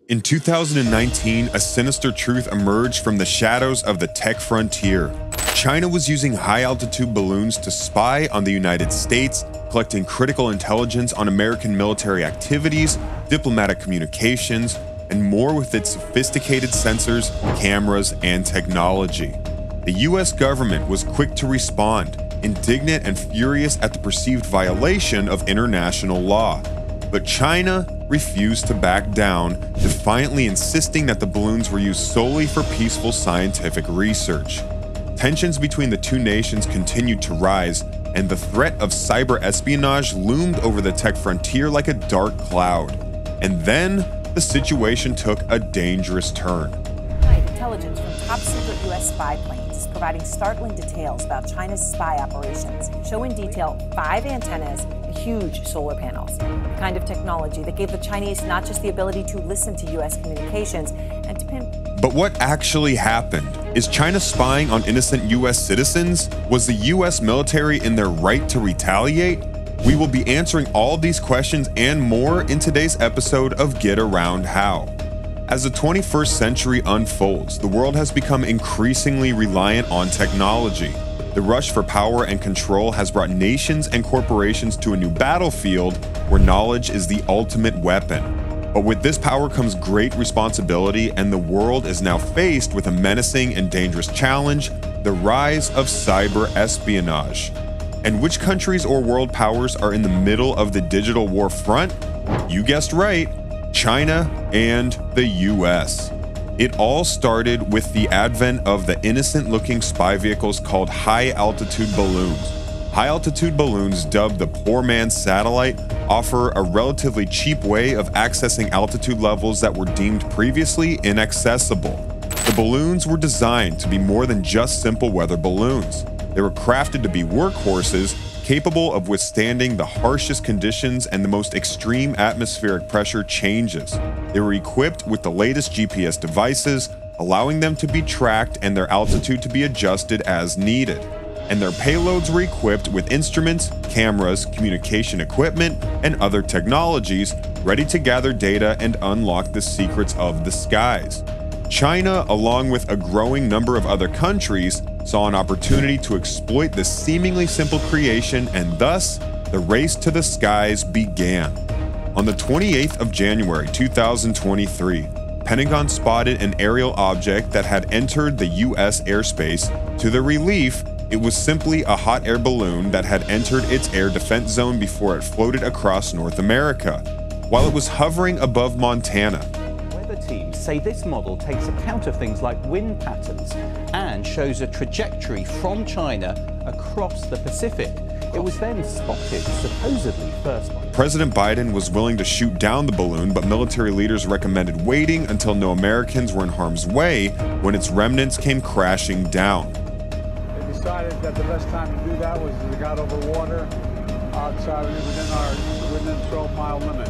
In 2019, a sinister truth emerged from the shadows of the tech frontier. China was using high-altitude balloons to spy on the United States, collecting critical intelligence on American military activities, diplomatic communications, and more with its sophisticated sensors, cameras, and technology. The US government was quick to respond, indignant and furious at the perceived violation of international law. But China refused to back down, defiantly insisting that the balloons were used solely for peaceful scientific research. Tensions between the two nations continued to rise, and the threat of cyber espionage loomed over the tech frontier like a dark cloud. And then, the situation took a dangerous turn. Intelligence from top-secret U.S. spy planes is providing startling details about China's spy operations. Show in detail 5 antennas and huge solar panels, the kind of technology that gave the Chinese not just the ability to listen to U.S. communications and to pinpoint. But what actually happened? Is China spying on innocent U.S. citizens? Was the U.S. military in their right to retaliate? We will be answering all these questions and more in today's episode of Get Around How. As the 21st century unfolds, the world has become increasingly reliant on technology. The rush for power and control has brought nations and corporations to a new battlefield where knowledge is the ultimate weapon. But with this power comes great responsibility, and the world is now faced with a menacing and dangerous challenge: the rise of cyber espionage. And which countries or world powers are in the middle of the digital war front? You guessed right. China and the US. It all started with the advent of the innocent-looking spy vehicles called high-altitude balloons. High-altitude balloons, dubbed the poor man's satellite, offer a relatively cheap way of accessing altitude levels that were deemed previously inaccessible. The balloons were designed to be more than just simple weather balloons. They were crafted to be workhorses, capable of withstanding the harshest conditions and the most extreme atmospheric pressure changes. They were equipped with the latest GPS devices, allowing them to be tracked and their altitude to be adjusted as needed. And their payloads were equipped with instruments, cameras, communication equipment, and other technologies ready to gather data and unlock the secrets of the skies. China, along with a growing number of other countries, saw an opportunity to exploit this seemingly simple creation, and thus, the race to the skies began. On the 28th of January 2023, Pentagon spotted an aerial object that had entered the US airspace. To their relief, it was simply a hot air balloon that had entered its air defense zone before it floated across North America, while it was hovering above Montana. Teams say this model takes account of things like wind patterns and shows a trajectory from China across the Pacific. It was then spotted, supposedly first by President Biden was willing to shoot down the balloon, but military leaders recommended waiting until no Americans were in harm's way when its remnants came crashing down. They decided that the best time to do that was as it got over water outside within 12-mile limit.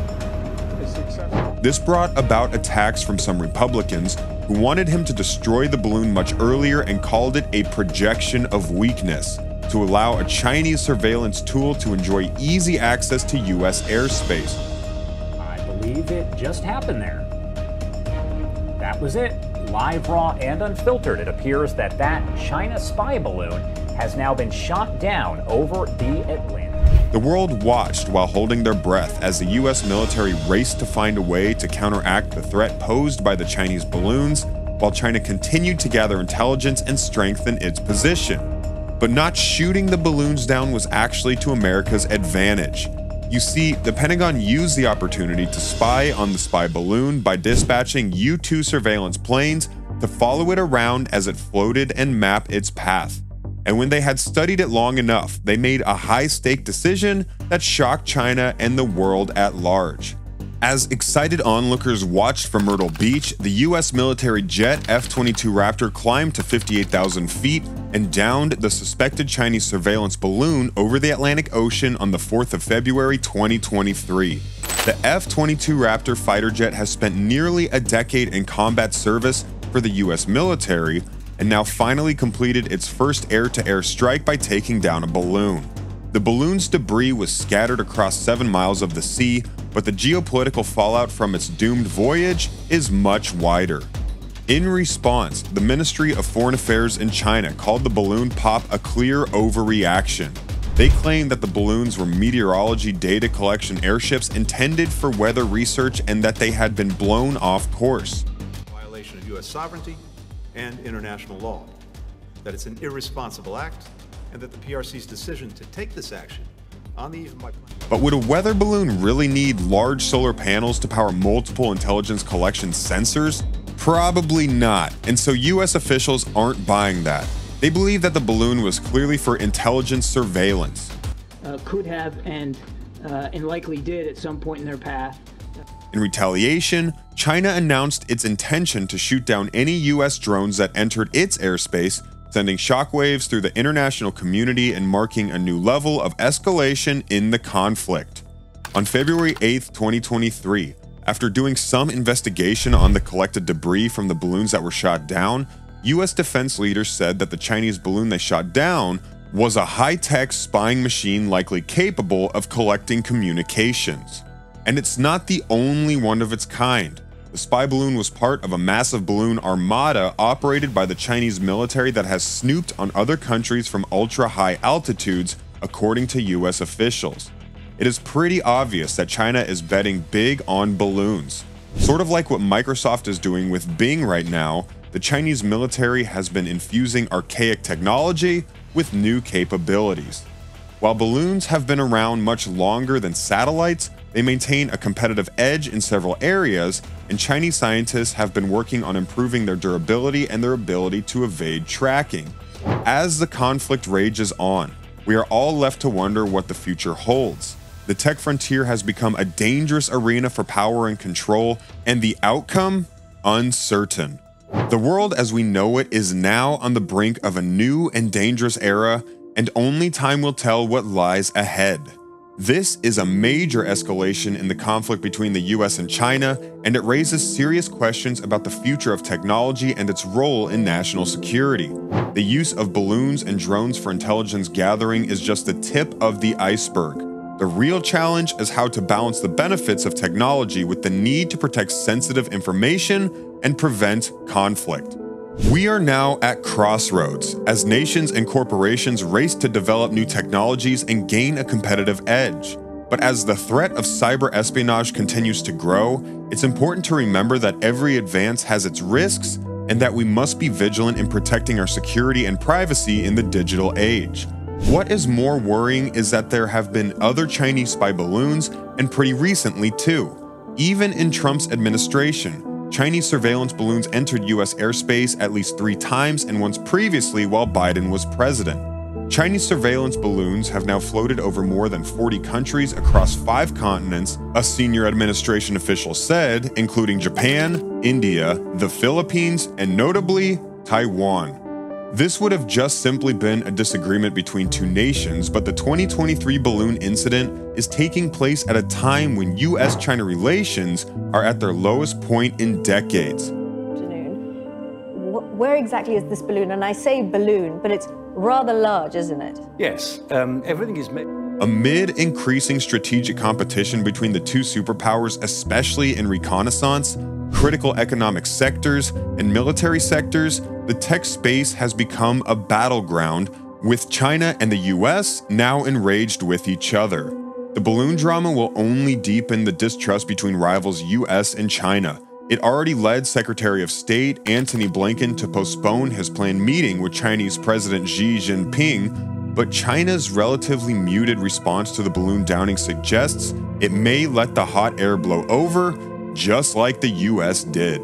This brought about attacks from some Republicans who wanted him to destroy the balloon much earlier and called it a projection of weakness, to allow a Chinese surveillance tool to enjoy easy access to US airspace. I believe it just happened there. That was it. Live, raw, and unfiltered, it appears that China spy balloon has now been shot down over the Atlantic. The world watched while holding their breath as the US military raced to find a way to counteract the threat posed by the Chinese balloons, while China continued to gather intelligence and strengthen its position. But not shooting the balloons down was actually to America's advantage. You see, the Pentagon used the opportunity to spy on the spy balloon by dispatching U-2 surveillance planes to follow it around as it floated and map its path. And when they had studied it long enough, they made a high-stake decision that shocked China and the world at large. As excited onlookers watched from Myrtle Beach, the US military jet F-22 Raptor climbed to 58,000 feet and downed the suspected Chinese surveillance balloon over the Atlantic Ocean on the 4th of February 2023. The F-22 Raptor fighter jet has spent nearly a decade in combat service for the US military, and now finally completed its first air-to-air strike by taking down a balloon. The balloon's debris was scattered across 7 miles of the sea, but the geopolitical fallout from its doomed voyage is much wider. In response, the Ministry of Foreign Affairs in China called the balloon pop a clear overreaction. They claimed that the balloons were meteorology data collection airships intended for weather research and that they had been blown off course. Violation of U.S. sovereignty and international law, that it's an irresponsible act, and that the PRC's decision to take this action on the eve of my plan. But would a weather balloon really need large solar panels to power multiple intelligence collection sensors? Probably not, and so US officials aren't buying that. They believe that the balloon was clearly for intelligence surveillance. Could have and likely did at some point in their path. In retaliation, China announced its intention to shoot down any US drones that entered its airspace, sending shockwaves through the international community and marking a new level of escalation in the conflict. On February 8, 2023, after doing some investigation on the collected debris from the balloons that were shot down, US defense leaders said that the Chinese balloon they shot down was a high-tech spying machine likely capable of collecting communications. And it's not the only one of its kind. The spy balloon was part of a massive balloon armada operated by the Chinese military that has snooped on other countries from ultra-high altitudes, according to US officials. It is pretty obvious that China is betting big on balloons. Sort of like what Microsoft is doing with Bing right now, the Chinese military has been infusing archaic technology with new capabilities. While balloons have been around much longer than satellites, they maintain a competitive edge in several areas, and Chinese scientists have been working on improving their durability and their ability to evade tracking. As the conflict rages on, we are all left to wonder what the future holds. The tech frontier has become a dangerous arena for power and control, and the outcome? Uncertain. The world as we know it is now on the brink of a new and dangerous era, and only time will tell what lies ahead. This is a major escalation in the conflict between the US and China, and it raises serious questions about the future of technology and its role in national security. The use of balloons and drones for intelligence gathering is just the tip of the iceberg. The real challenge is how to balance the benefits of technology with the need to protect sensitive information and prevent conflict. We are now at crossroads as nations and corporations race to develop new technologies and gain a competitive edge. But as the threat of cyber espionage continues to grow, it's important to remember that every advance has its risks and that we must be vigilant in protecting our security and privacy in the digital age. What is more worrying is that there have been other Chinese spy balloons, and pretty recently too. Even in Trump's administration, Chinese surveillance balloons entered US airspace at least 3 times and once previously while Biden was president. Chinese surveillance balloons have now floated over more than 40 countries across 5 continents, a senior administration official said, including Japan, India, the Philippines, and notably, Taiwan. This would have just simply been a disagreement between 2 nations, but the 2023 balloon incident is taking place at a time when US-China relations are at their lowest point in decades. Where exactly is this balloon? And I say balloon, but it's rather large, isn't it? Yes, everything is made. Amid increasing strategic competition between the 2 superpowers, especially in reconnaissance, critical economic sectors, and military sectors, the tech space has become a battleground, with China and the US now enraged with each other. The balloon drama will only deepen the distrust between rivals US and China. It already led Secretary of State Antony Blinken to postpone his planned meeting with Chinese President Xi Jinping, but China's relatively muted response to the balloon downing suggests it may let the hot air blow over, just like the US did.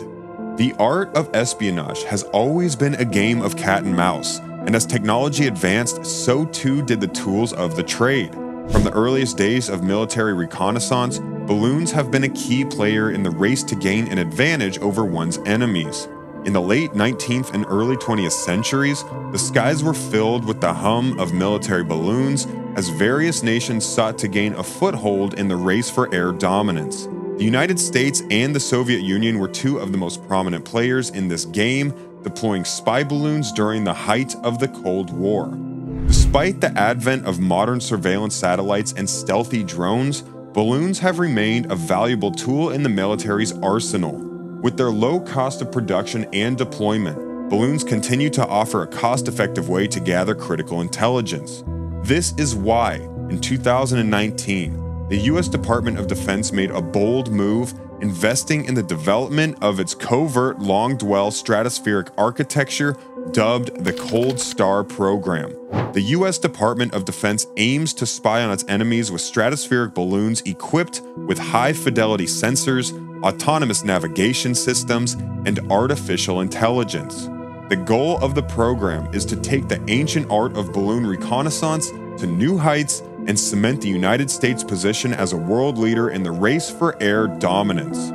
The art of espionage has always been a game of cat and mouse, and as technology advanced, so too did the tools of the trade. From the earliest days of military reconnaissance, balloons have been a key player in the race to gain an advantage over one's enemies. In the late 19th and early 20th centuries, the skies were filled with the hum of military balloons as various nations sought to gain a foothold in the race for air dominance. The United States and the Soviet Union were 2 of the most prominent players in this game, deploying spy balloons during the height of the Cold War. The Despite the advent of modern surveillance satellites and stealthy drones, balloons have remained a valuable tool in the military's arsenal. With their low cost of production and deployment, balloons continue to offer a cost-effective way to gather critical intelligence. This is why, in 2019, the US Department of Defense made a bold move, investing in the development of its covert long-dwell stratospheric architecture dubbed the Cold Star program. The US Department of Defense aims to spy on its enemies with stratospheric balloons equipped with high-fidelity sensors, autonomous navigation systems, and artificial intelligence. The goal of the program is to take the ancient art of balloon reconnaissance to new heights and cement the United States' position as a world leader in the race for air dominance.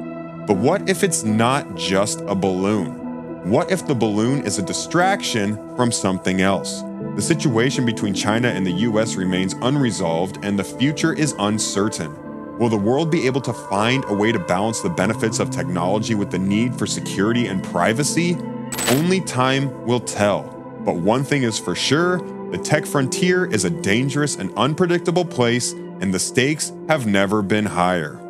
But what if it's not just a balloon? What if the balloon is a distraction from something else? The situation between China and the US remains unresolved, and the future is uncertain. Will the world be able to find a way to balance the benefits of technology with the need for security and privacy? Only time will tell. But one thing is for sure, the tech frontier is a dangerous and unpredictable place, and the stakes have never been higher.